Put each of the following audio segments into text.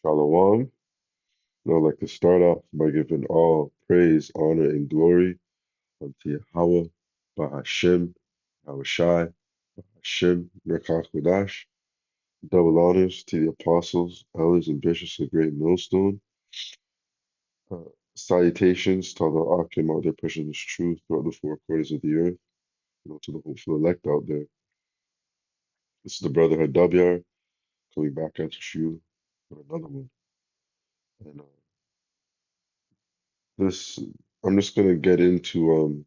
Shalom. I'd like to start off by giving all praise, honor, and glory unto Yahweh, Bahashem, Yahushai, Hashem, Rekakwadash. Double honors to the apostles, elders, and bishops of Great Millstone. Uh, Salutations to all the Akim out there pushing this truth throughout the four quarters of the earth, to the hopeful elect out there. This is the Brotherhood Dabyar coming back at you with another one. And this, I'm just gonna get into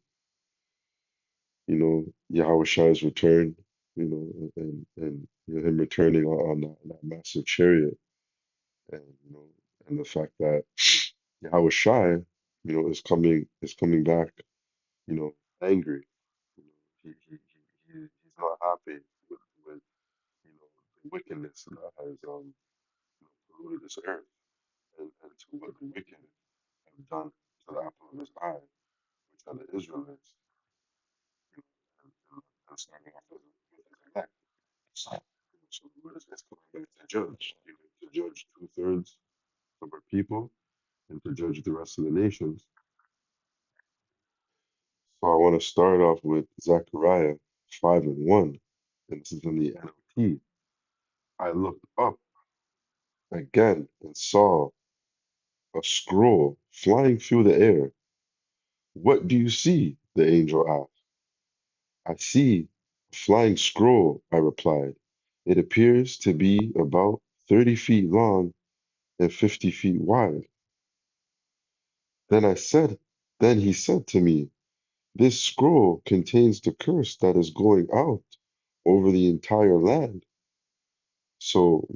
Yahweh Shai's return, and him returning on that massive chariot, and and the fact that Yahweh Shai, is coming back, you know, angry. He's not happy with the wickedness that has polluted this earth, and to what the wicked have done to the apple of his eye, which are the Israelites, and starting off with his elect. So the word is coming back to judge, to judge 2/3 of our people and to judge the rest of the nations. So I want to start off with Zechariah 5:1, and this is in the NLT. I looked up again and saw a scroll flying through the air. What do you see? The angel asked. I see a flying scroll, I replied. It appears to be about 30 feet long and 50 feet wide. Then I said, then he said to me, this scroll contains the curse that is going out over the entire land. So,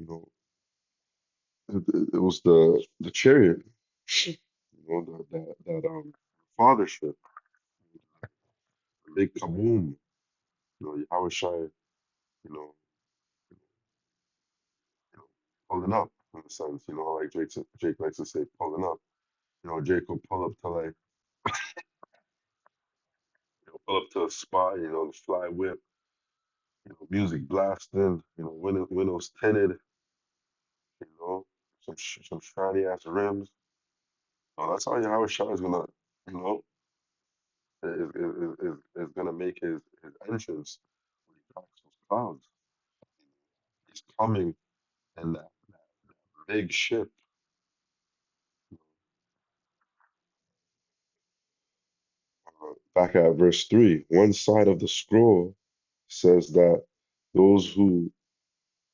it was the chariot, that fathership, the big kaboom, Yahweh Shai, know, pulling up in a sense, like Jake likes to say, pulling up. Jake will pull up to like, pull up to a spot, the fly whip, music blasting, windows tinted, you know, some shiny ass rims. So that's how Yahweh Shai is gonna, you know, is gonna make his entrance when he cracks those clouds. He's coming in that big ship. Back at verse 3, one side of the scroll says that those who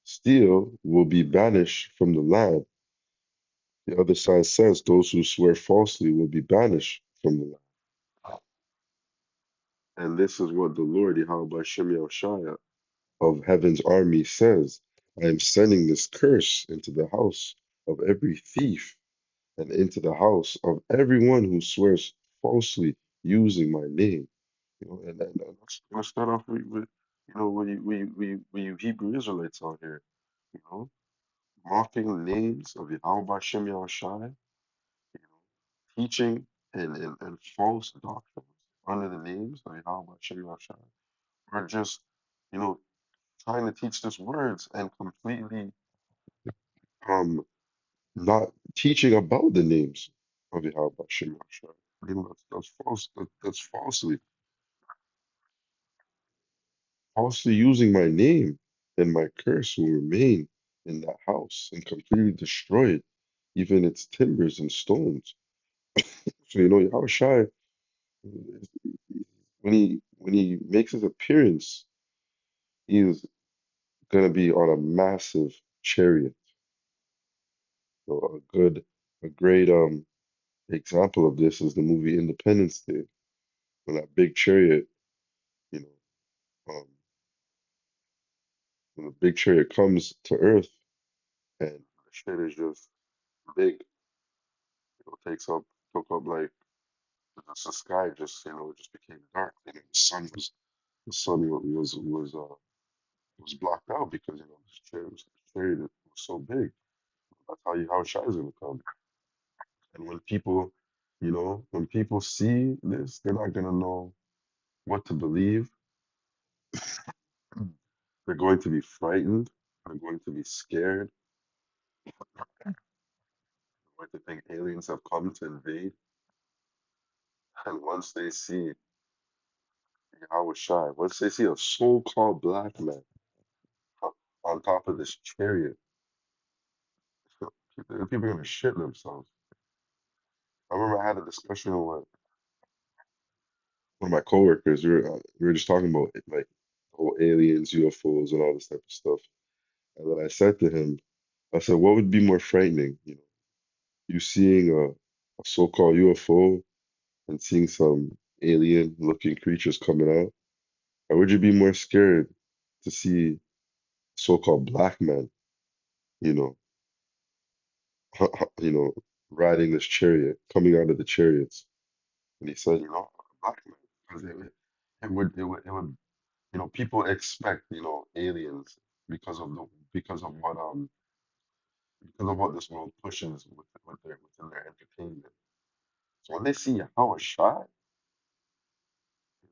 steal will be banished from the land. The other side says those who swear falsely will be banished from the land. And this is what the Lord, Yahweh Shem Yahushua of heaven's army says. I am sending this curse into the house of every thief and into the house of everyone who swears falsely using my name. And let's start off with we Hebrew Israelites out here, you know, mocking the names of Yahweh Shem Yahushai, teaching and false doctrines under the names of Yahweh Shem Yahushai, or just, you know, trying to teach this words and completely um not teaching about the names of Yahweh Shem Yahushai. That's false. That's falsely using my name, and my curse will remain in that house and completely destroy it, even its timbers and stones. So Yahushua, when he makes his appearance, he is gonna be on a massive chariot. A great example of this is the movie Independence Day, when that big chariot, you know, um, when the big chariot comes to Earth and the shit is just big, took up like the sky just just became dark. The sun was blocked out because this chariot was so big. That's how Shai is gonna come. And when people see this, they're not gonna know what to believe. They're going to be frightened. They're going to be scared. Or to think aliens have come to invade, and once they see Yahweh Shai, once they see a so-called black man on top of this chariot, people are gonna shit themselves. I remember I had a discussion with one of my coworkers. We were just talking about like whole aliens, UFOs, and all this type of stuff. And then I said to him, I said, what would be more frightening? You seeing a so-called UFO and seeing some alien-looking creatures coming out, or would you be more scared to see so-called black man, you know, you know, riding this chariot, coming out of the chariots? And he said, black man, because people expect, aliens because of the because of what because of what this world pushes within their entertainment. So when they see Yahweh Shai,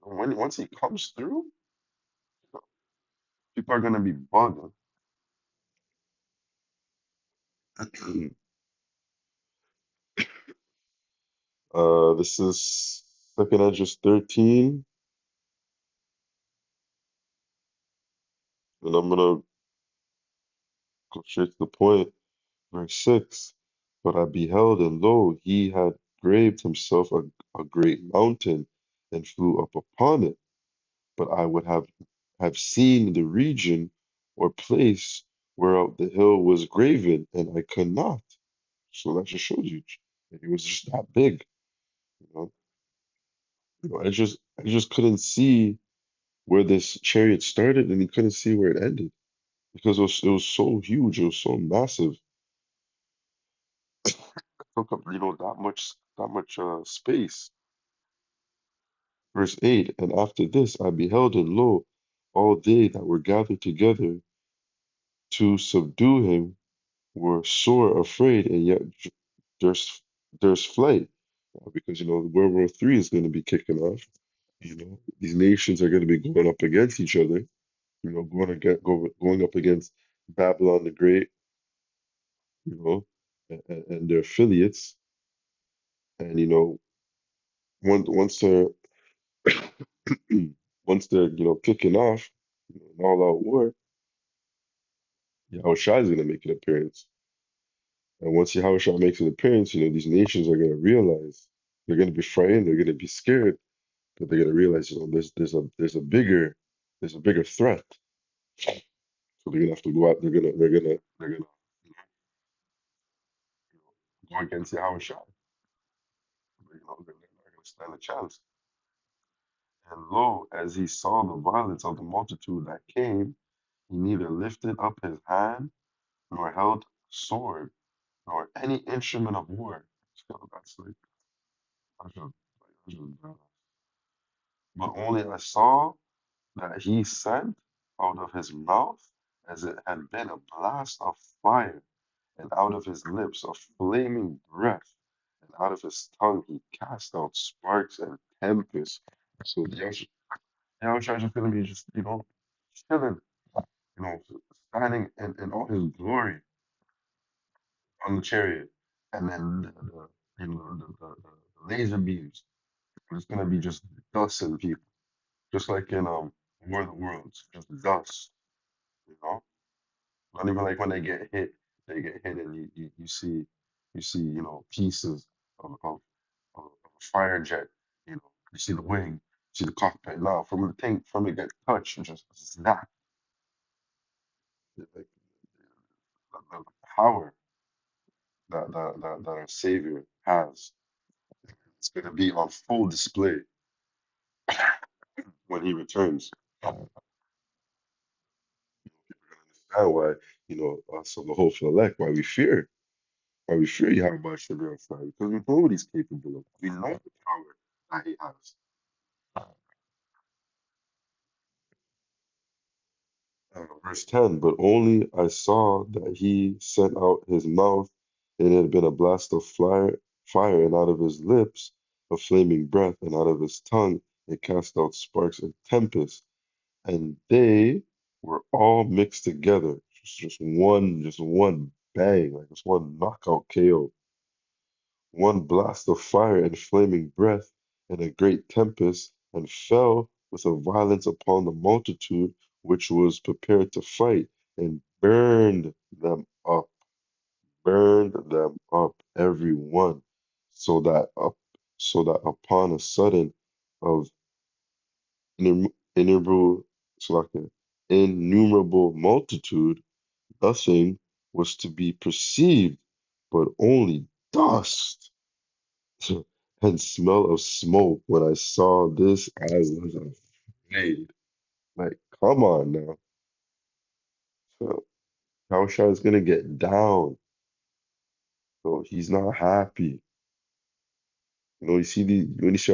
when once he comes through, people are gonna be bugging. This is Second Edges 13, and I'm gonna go straight to the point. Verse 6. But I beheld, and lo, he had graved himself a great mountain and flew up upon it. But I would have seen the region or place whereof the hill was graven, and I could not. So that just shows you it was just that big. You know, I just couldn't see where this chariot started, and he couldn't see where it ended because it was so huge, it was so massive. It took up, that much space. Verse 8, and after this I beheld, and lo, all they that were gathered together to subdue him were sore afraid, and yet there's there's flight. Because World War III is going to be kicking off. These nations are going to be going up against each other. Going up against Babylon the Great, and their affiliates. And once they're once they're kicking off an all-out war, Yahushua is going to make an appearance. And once Yahushua makes an appearance, these nations are going to realize they're going to be frightened, they're going to be scared, but they're going to realize, there's a bigger threat. So they're going to have to go out. They're gonna go against Yahushua. They're not going to stand a chance. And lo, as he saw the violence of the multitude that came, he neither lifted up his hand, nor held sword, nor any instrument of war. So that's like, that's just, but only I saw that he sent out of his mouth as it had been a blast of fire, and out of his lips a flaming breath, and out of his tongue he cast out sparks and tempests. So Yahushua is going to be just, chilling, you know, standing in all his glory on the chariot, and then the laser beams. It's going to be just dusting people, just like in War of the Worlds, just dust, you know. Not even like when they get hit, and you see, pieces of a fire jet. You see the wing, you see the cockpit. Now, from it get touched, it just snap. Like the power that our Savior has, it's gonna be on full display when He returns. Understand why, us of the hopeful elect, why we fear Yahweh Shabbat, because we know what He's capable of. We know the power that He has. Verse 10, but only I saw that he sent out his mouth, and it had been a blast of fire, and out of his lips a flaming breath, and out of his tongue it cast out sparks and tempests, and they were all mixed together. Just one bang, like just one knockout KO. one blast of fire and flaming breath, and a great tempest, and fell with a violence upon the multitude which was prepared to fight, and burned them up every one, so that up, so that upon a sudden of innumerable, innumerable multitude, nothing was to be perceived, but only dust and smell of smoke. When I saw this, I was afraid. Like, come on now. So, Tausha is gonna get down. So he's not happy. You see when you see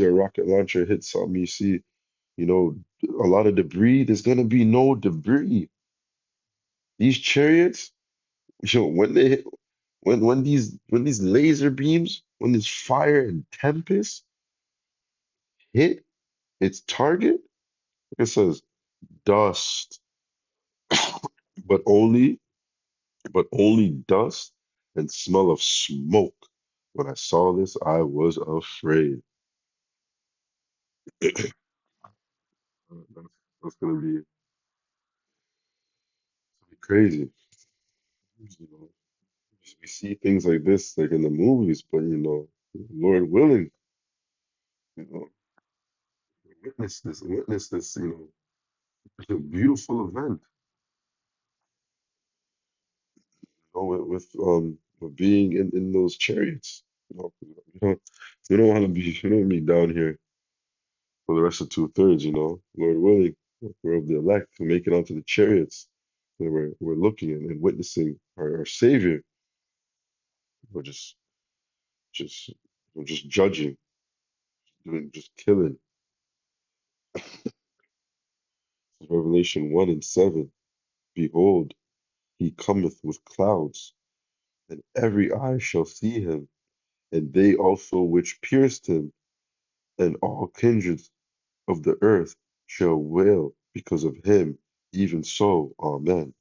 a rocket launcher hit something, you see, you know, a lot of debris. There's gonna be no debris. These chariots, when they hit, when these laser beams, when this fire and tempest hit its target, like it says, dust, but only dust and smell of smoke. When I saw this, I was afraid. That's gonna be crazy. You know, we see things like this like in the movies, but Lord willing, you know, witness this, it's a beautiful event, with being in those chariots. You don't you don't want to be you don't want to be down here for the rest of 2/3, Lord willing, we're of the elect to make it onto the chariots. And we're looking and witnessing our Savior. We're just we're just judging, just killing. Revelation 1 and 7. Behold, he cometh with clouds, and every eye shall see him, and they also which pierced him, and all kindreds of the earth shall wail because of him. Even so, amen.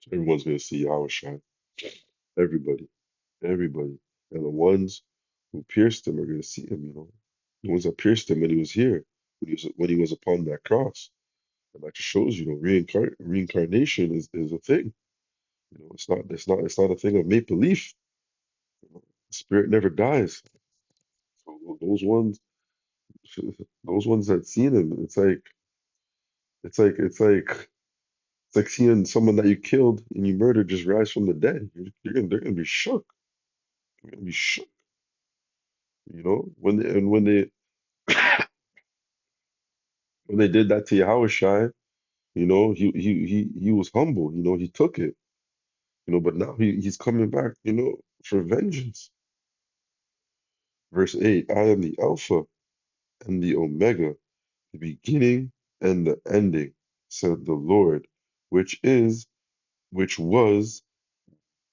So everyone's going to see Yahushua. Everybody, everybody. And the ones who pierced him are going to see him. The ones that pierced him when he was here, when he was upon that cross. And that just shows, reincarnation is a thing. It's not a thing of make belief. The spirit never dies. So those ones that seen him, it's like seeing someone that you killed and you murdered just rise from the dead. They're gonna be shook. They're gonna be shook. When they did that to Yahushua, he was humble. He took it. But now he's coming back. For vengeance. Verse 8: I am the Alpha and the Omega, the beginning and the ending, said the Lord, which is, which was,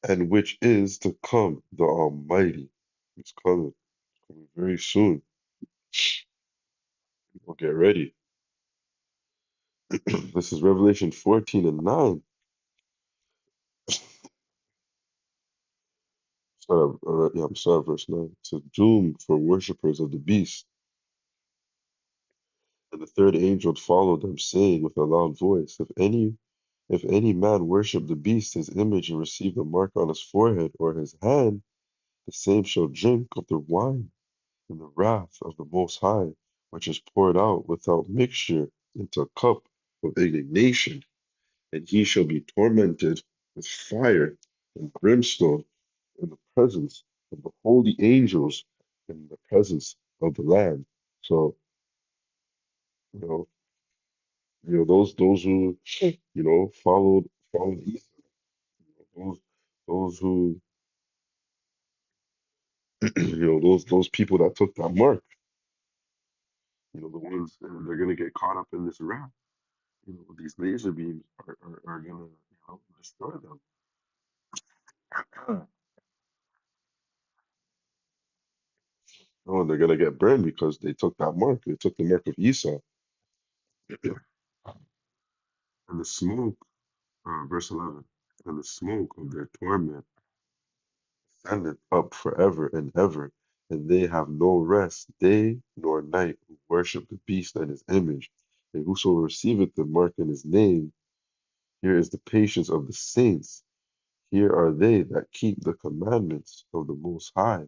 and which is to come, the Almighty. He's coming very soon. We'll get ready. This is Revelation 14 and 9. I'm sorry, verse 9. It's a doom for worshippers of the beast. And the third angel followed them, saying with a loud voice, if any man worship the beast, his image, and receive the mark on his forehead or his hand, the same shall drink of the wine in the wrath of the Most High, which is poured out without mixture into a cup of indignation, and he shall be tormented with fire and brimstone in the presence of the holy angels and in the presence of the Lamb. So, you know, those who, followed Esau, those who, those people that took that mark, the ones, they're gonna get caught up in this wrath. These laser beams are gonna, destroy them. Oh, they're gonna get burned because they took that mark. They took the mark of Esau. And the smoke, verse 11, and the smoke of their torment ascended up forever and ever, and they have no rest day nor night who worship the beast and his image. And whoso receiveth the mark in his name, here is the patience of the saints. Here are they that keep the commandments of the Most High,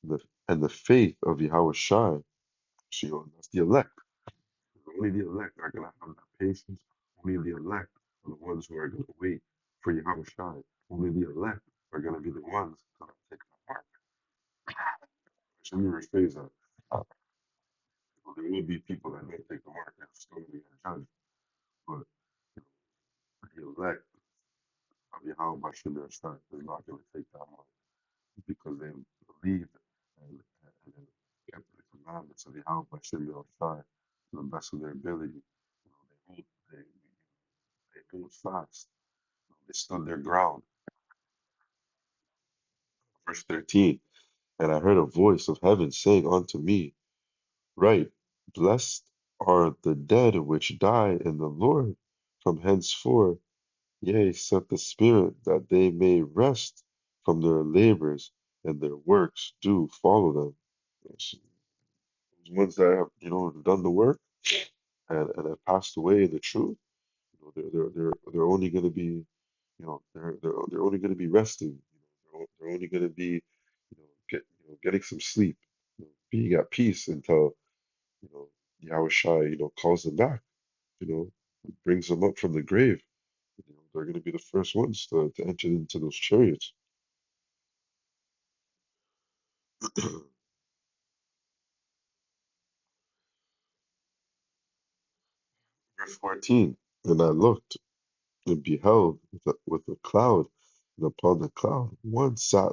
the, and the faith of Yahweh Shai. So that's the elect. Only the elect are going to have that patience. Only the elect are the ones who are going to wait for Yahweh Shai. Only the elect are going to be the ones that take the mark. So let me rephrase that. Uh, there will be people that don't take the mark and still going to get judged. But the elect of Yahweh Bashim Shai is not going to take that mark because they believed and kept the commandments of Yahweh Bashim Shai to the best of their ability. They, they hold fast. They stood their ground. Verse 13. And I heard a voice of heaven saying unto me, Write, blessed are the dead which die in the Lord from henceforth. Yea, set the Spirit that they may rest from their labors, and their works do follow them. Yes, those ones that have, done the work and have passed away in the truth, they're only going to be, they're only going to be resting. They're only going to be, getting some sleep, being at peace until, you know, Yahweh Shai, calls them back, you know, brings them up from the grave. They're going to be the first ones to enter into those chariots. Verse 14. And I looked and beheld with a cloud, and upon the cloud one sat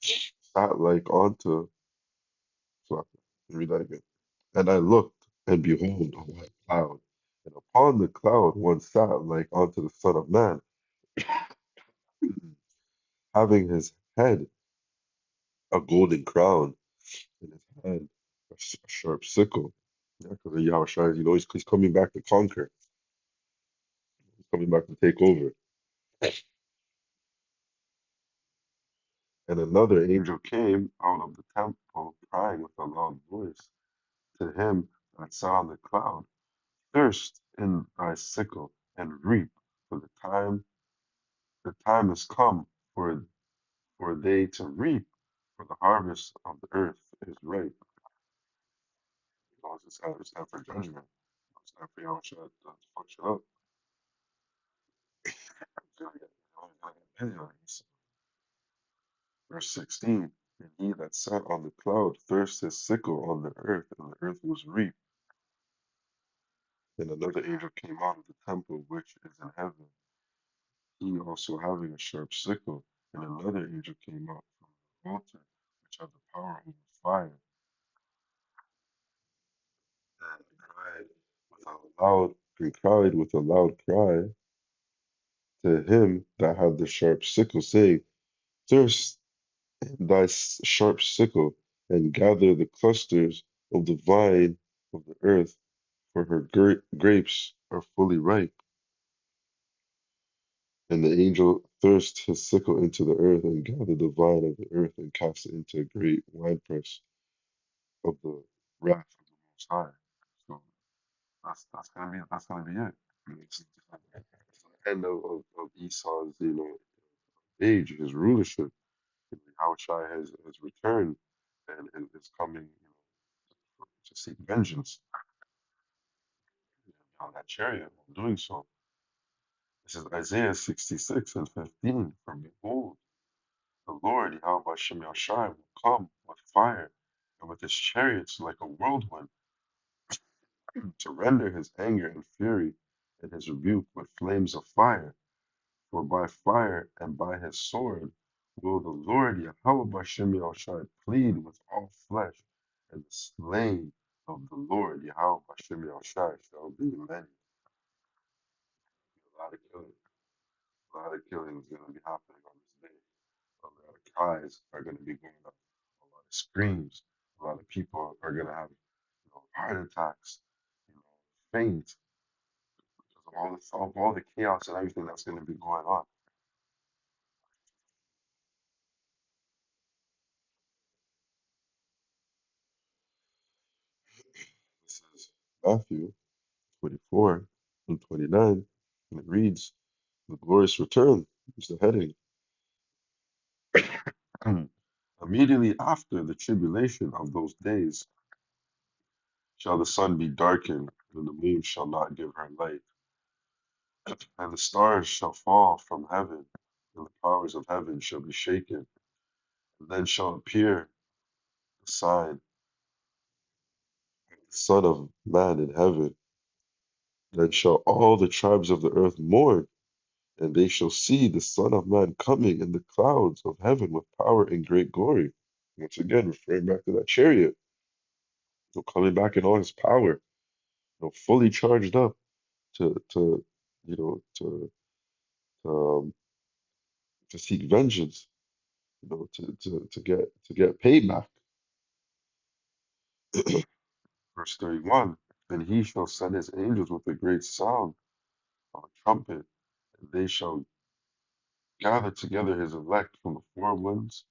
sat like unto. So read that again. And I looked, and behold, a white cloud, and upon the cloud one sat like unto the Son of Man, having his head a golden crown, in his hand a sharp sickle. Yeah, because Yahweh Shai, he's coming back to conquer. He's coming back to take over. And another angel came out of the temple, crying with a loud voice to him that sat on the cloud, Thirst in thy sickle and reap, for the time is come for they to reap, for the harvest of the earth is ripe. It's time for judgment. It's time for Yahweh Shai to function up. Verse 16. And he that sat on the cloud thrust his sickle on the earth, and the earth was reaped. And another angel came out of the temple which is in heaven, he also having a sharp sickle. And another angel came out from the altar which had the power over fire, and cried with a loud cry to him that had the sharp sickle, saying, Thrust thy sharp sickle, and gather the clusters of the vine of the earth, for her grapes are fully ripe. And the angel thrust his sickle into the earth, and gathered the vine of the earth, and cast it into a great winepress of the wrath of the Most High. So that's gonna be it. It's the end of Esau's age, his rulership. Yahushua has returned and is coming, to seek vengeance on that chariot. In doing so, this is Isaiah 66 and 15. For behold, the Lord Yahweh Shem Yahshai will come with fire and with his chariots like a whirlwind to render his anger and fury and his rebuke with flames of fire. For by fire and by his sword will the Lord Yahweh Bashem Yahushai plead with all flesh, and the slain of the Lord Yahweh Bashem Yahushai shall be many. A lot of killing, a lot of killing is going to be happening on this day. A lot of cries are going to be going up, a lot of screams, a lot of people are going to have, heart attacks, faint because of all the chaos and everything that's going to be going on. Matthew 24 and 29, and it reads, "The glorious return" is the heading. "Immediately after the tribulation of those days shall the sun be darkened, and the moon shall not give her light, and the stars shall fall from heaven, and the powers of heaven shall be shaken. And then shall appear the sign of the Son of Man in heaven. Then shall all the tribes of the earth mourn, and they shall see the Son of Man coming in the clouds of heaven with power and great glory." Once again, referring back to that chariot, coming back in all his power, fully charged up to um, to seek vengeance, to get payback. Verse 31, "And he shall send his angels with a great sound of a trumpet, and they shall gather together his elect from the four winds,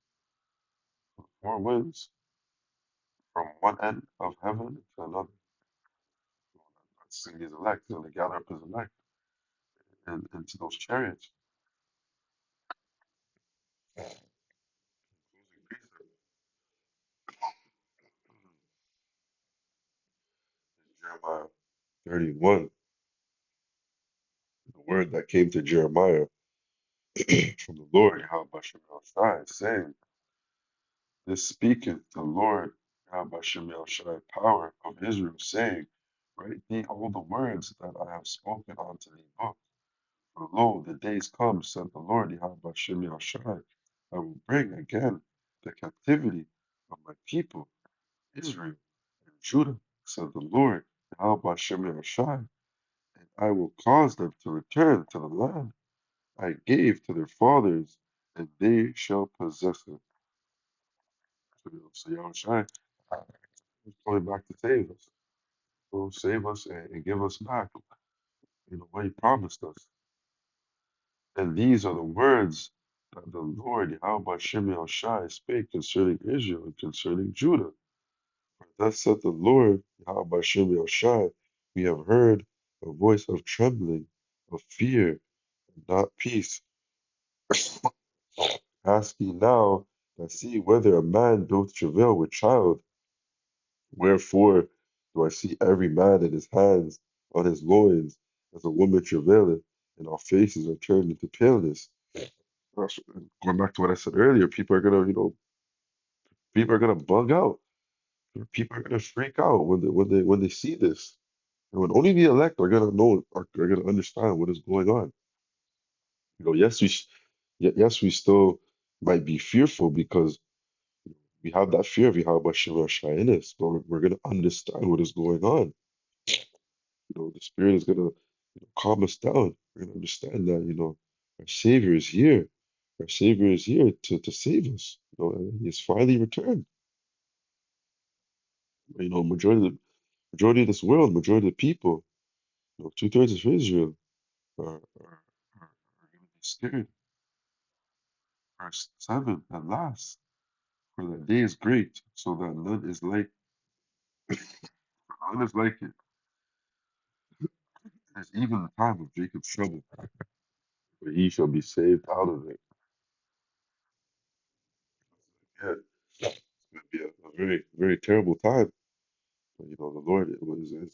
from one end of heaven to another." That's his elect, and they gather up his elect and into those chariots. Jeremiah 31, the word that came to Jeremiah from the Lord, Yahweh Shem Shai, saying, "This speaketh the Lord Yahweh Shem Shai, power of Israel, saying, Write thee all the words that I have spoken unto thee book. For lo, the days come, said the Lord Yahweh Shem Shai, I will bring again the captivity of my people, Israel and Judah, said the Lord Yahweh Shem Shai, and I will cause them to return to the land I gave to their fathers, and they shall possess it." So Yahushua is coming back to save us. So save us and give us back, what He promised us. And these are the words that the Lord Yahweh Shem Yahushua spake concerning Israel and concerning Judah. For thus said the Lord Yahweh Shem Yahushua, we have heard a voice of trembling, of fear, and not peace. Ask ye now, and see whether a man doth travail with child. Wherefore do I see every man in his hands on his loins, as a woman travaileth, and our faces are turned into paleness. Going back to what I said earlier, people are gonna bug out. People are gonna freak out when they see this. And when only the elect are gonna know, are gonna understand what is going on. Yes, yes, we still might be fearful because we have that fear of Yahweh Shai in us, but we're gonna understand what is going on. The Spirit is gonna calm us down. We're gonna understand that, our Savior is here. Our Savior is here to save us. And He has finally returned. Majority of this world, majority of the people, two-thirds of Israel are gonna be scared. Verse 7, at last, for the day is great, so that none is like it. It is even the time of Jacob's trouble, but he shall be saved out of it. Yeah, it's going to be a very, very terrible time. But, the Lord is going to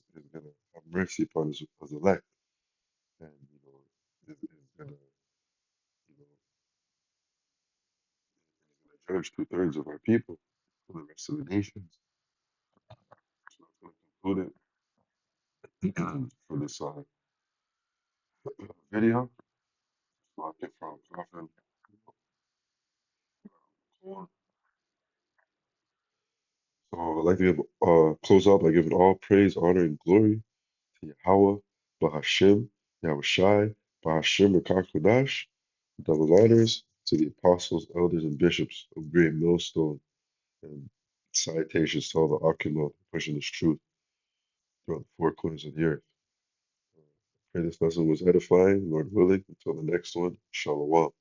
have mercy upon his elect, and, is going to, judge two-thirds of our people for the rest of the nations. So that's going to conclude it for this video. So I'll get from Prophet. So I'd like to close out by giving all praise, honor, and glory to Yahweh, Bahashim, Yahushai, Bahashim, Rakakwadash. Double honors to the apostles, elders, and bishops of Great Millstone, and salutations to all the Akimah pushing this truth throughout the four corners of the earth. Pray this lesson was edifying, Lord willing. Until the next one, Shalom.